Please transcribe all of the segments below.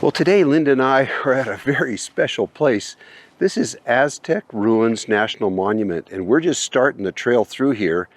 Well, today Linda and I are at a very special place. This is Aztec Ruins National Monument, and we're just starting the trail through here.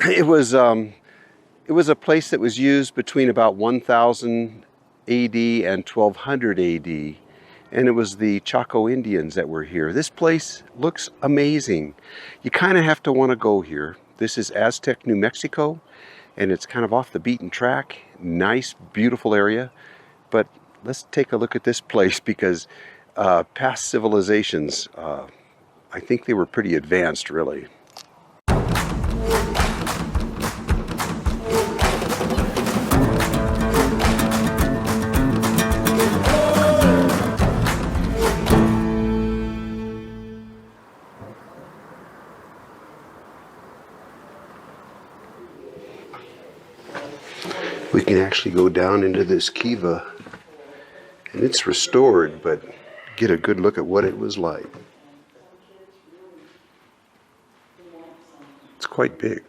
It was a place that was used between about 1000 AD and 1200 AD, and it was the Chaco Indians that were here. This place looks amazing. You kind of have to want to go here. This is Aztec, New Mexico, and it's kind of off the beaten track. Nice, beautiful area, but let's take a look at this place because past civilizations, I think they were pretty advanced, really. We can actually go down into this kiva, and it's restored, but get a good look at what it was like. It's quite big.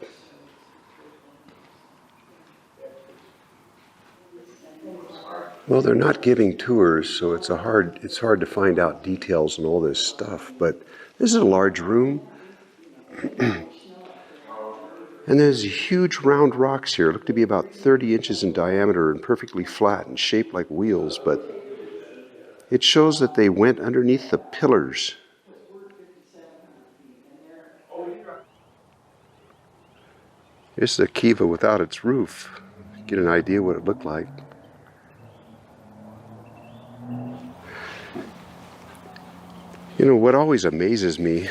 Well, they're not giving tours, so it's hard to find out details and all this stuff, but this is a large room. And there's huge round rocks here, look to be about 30 inches in diameter and perfectly flat and shaped like wheels, but it shows that they went underneath the pillars. Here's the kiva without its roof. Get an idea what it looked like. You know, what always amazes me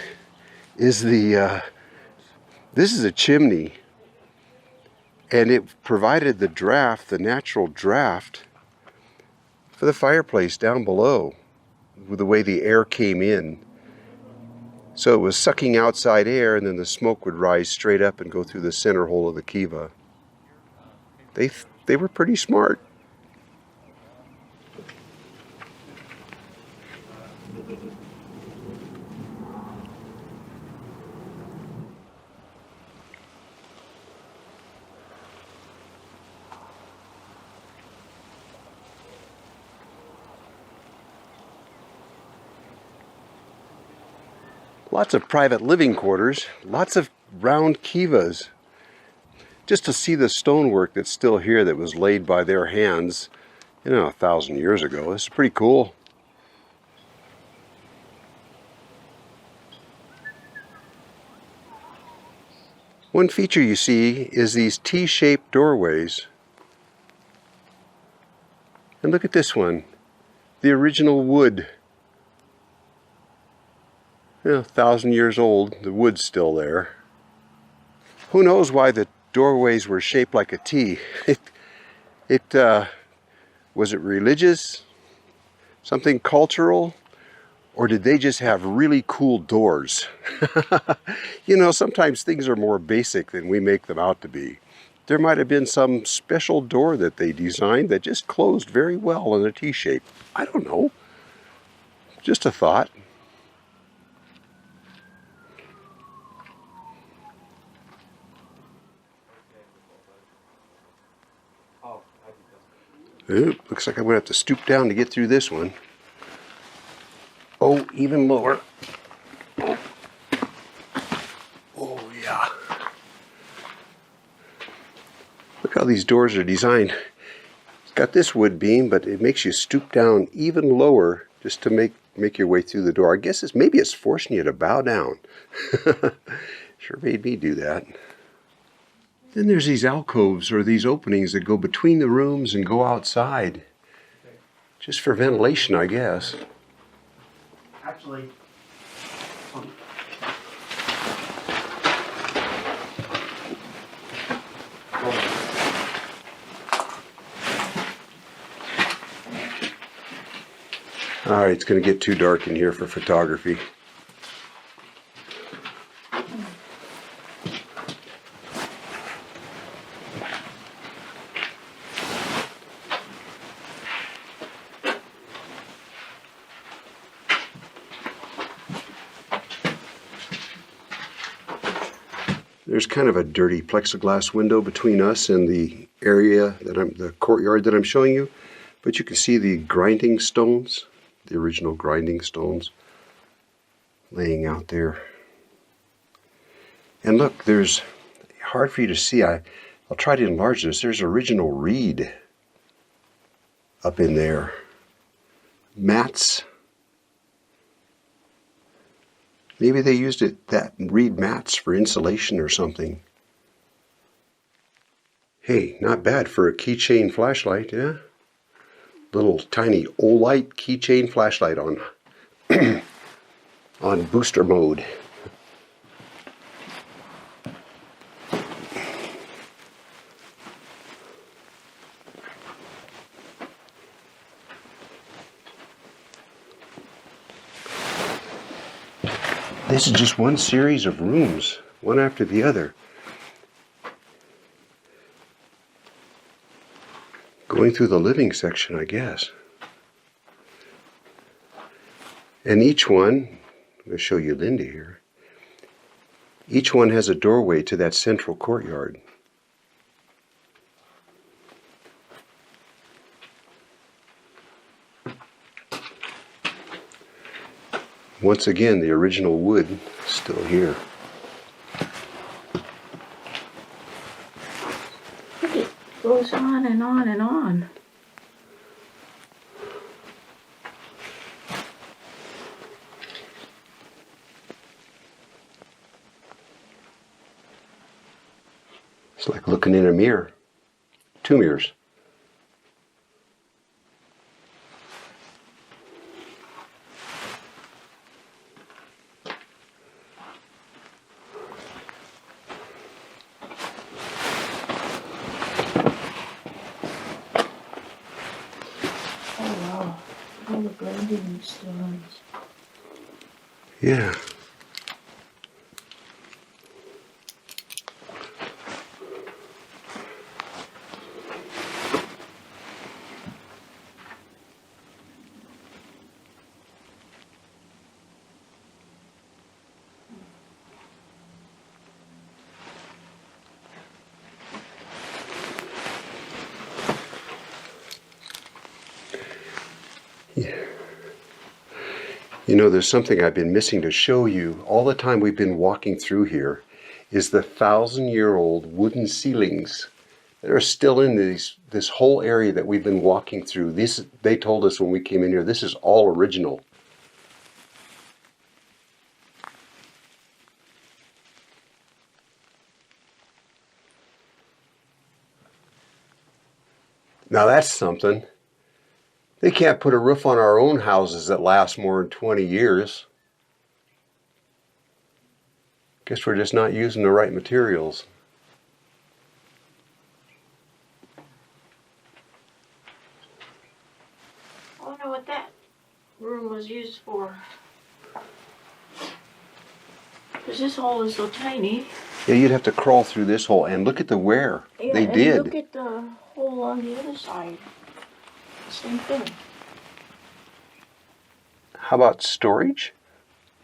is this is a chimney, and it provided the draft, the natural draft, for the fireplace down below, with the way the air came in. So it was sucking outside air, and then the smoke would rise straight up and go through the center hole of the kiva. They were pretty smart. Lots of private living quarters, lots of round kivas. Just to see the stonework that's still here that was laid by their hands, 1,000 years ago. This is pretty cool. One feature you see is these T-shaped doorways. And look at this one, the original wood. 1,000 years old, the wood's still there. Who knows why the doorways were shaped like a T? Was it religious? Something cultural? Or did they just have really cool doors? Sometimes things are more basic than we make them out to be. There might have been some special door that they designed that just closed very well in a T shape. I don't know. Just a thought. Ooh, looks like I'm going to have to stoop down to get through this one. Oh, even lower. Oh, yeah. Look how these doors are designed. It's got this wood beam, but it makes you stoop down even lower just to make your way through the door. I guess maybe it's forcing you to bow down. Sure made me do that. Then there's these alcoves, or these openings that go between the rooms and go outside. Just for ventilation, I guess. Actually, Alright, it's going to get too dark in here for photography. There's kind of a dirty plexiglass window between us and the area the courtyard that I'm showing you. But you can see the grinding stones, the original grinding stones, laying out there. And look, there's, hard for you to see, I'll try to enlarge this. There's original reed up in there. Mats. Maybe they used that reed mats for insulation or something. Hey, not bad for a keychain flashlight, yeah? Little tiny Olight keychain flashlight on on booster mode. This is just one series of rooms, one after the other. Going through the living section, I guess. And each one, I'm going to show you Linda here, each one has a doorway to that central courtyard. Once again, the original wood still here. It goes on and on and on. It's like looking in a mirror. Two mirrors. Oh wow, all the grinding stones. Yeah. You know, there's something I've been missing to show you all the time we've been walking through here is the 1,000-year-old wooden ceilings that are still in this whole area that we've been walking through. They told us when we came in here, this is all original. Now that's something. They can't put a roof on our own houses that last more than 20 years. Guess we're just not using the right materials. I wonder what that room was used for. Because this hole is so tiny. Yeah, you'd have to crawl through this hole and look at the wear. Yeah, They and did. look at the hole on the other side. Same thing. How about storage?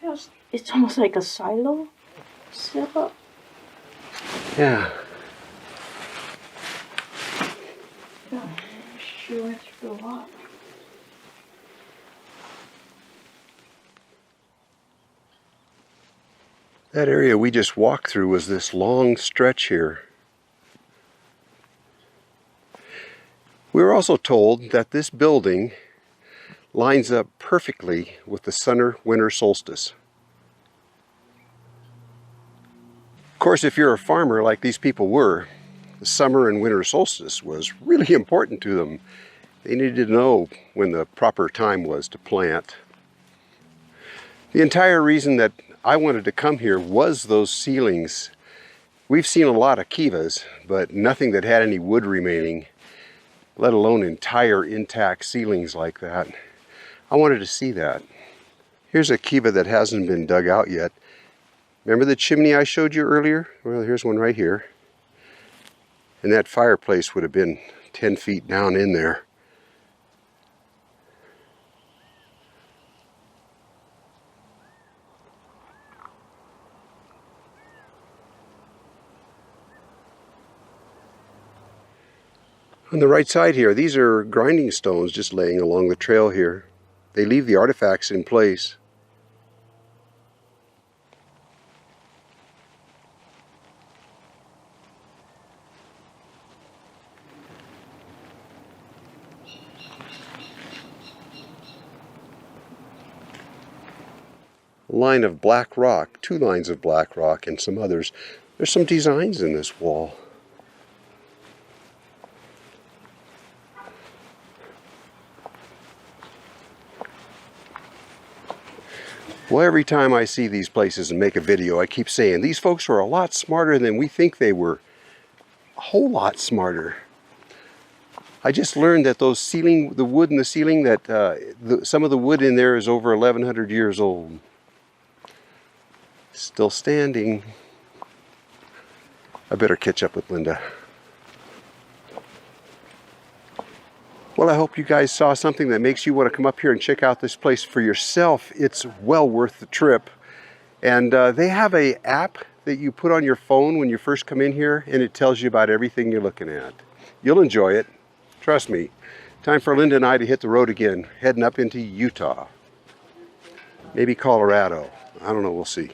Yes, it's almost like a silo set up. Yeah. Yeah, sure went through a lot. That area we just walked through was this long stretch here. We were also told that this building lines up perfectly with the summer-winter solstice. Of course, if you're a farmer like these people were, the summer and winter solstice was really important to them. They needed to know when the proper time was to plant. The entire reason that I wanted to come here was those ceilings. We've seen a lot of kivas, but nothing that had any wood remaining, let alone entire intact ceilings like that. I wanted to see that. Here's a kiva that hasn't been dug out yet. Remember the chimney I showed you earlier? Well, here's one right here. And that fireplace would have been 10 feet down in there. On the right side here, these are grinding stones just laying along the trail here. They leave the artifacts in place. A line of black rock, 2 lines of black rock and some others. There's some designs in this wall. Well, every time I see these places and make a video, I keep saying these folks are a lot smarter than we think they were. A whole lot smarter. I just learned that those ceiling, the wood in the ceiling, that some of the wood in there is over 1,100 years old. Still standing. I better catch up with Linda. Well, I hope you guys saw something that makes you want to come up here and check out this place for yourself. It's well worth the trip. And they have an app that you put on your phone when you first come in here, and it tells you about everything you're looking at. You'll enjoy it. Trust me. Time for Linda and I to hit the road again, heading up into Utah. Maybe Colorado. I don't know, we'll see.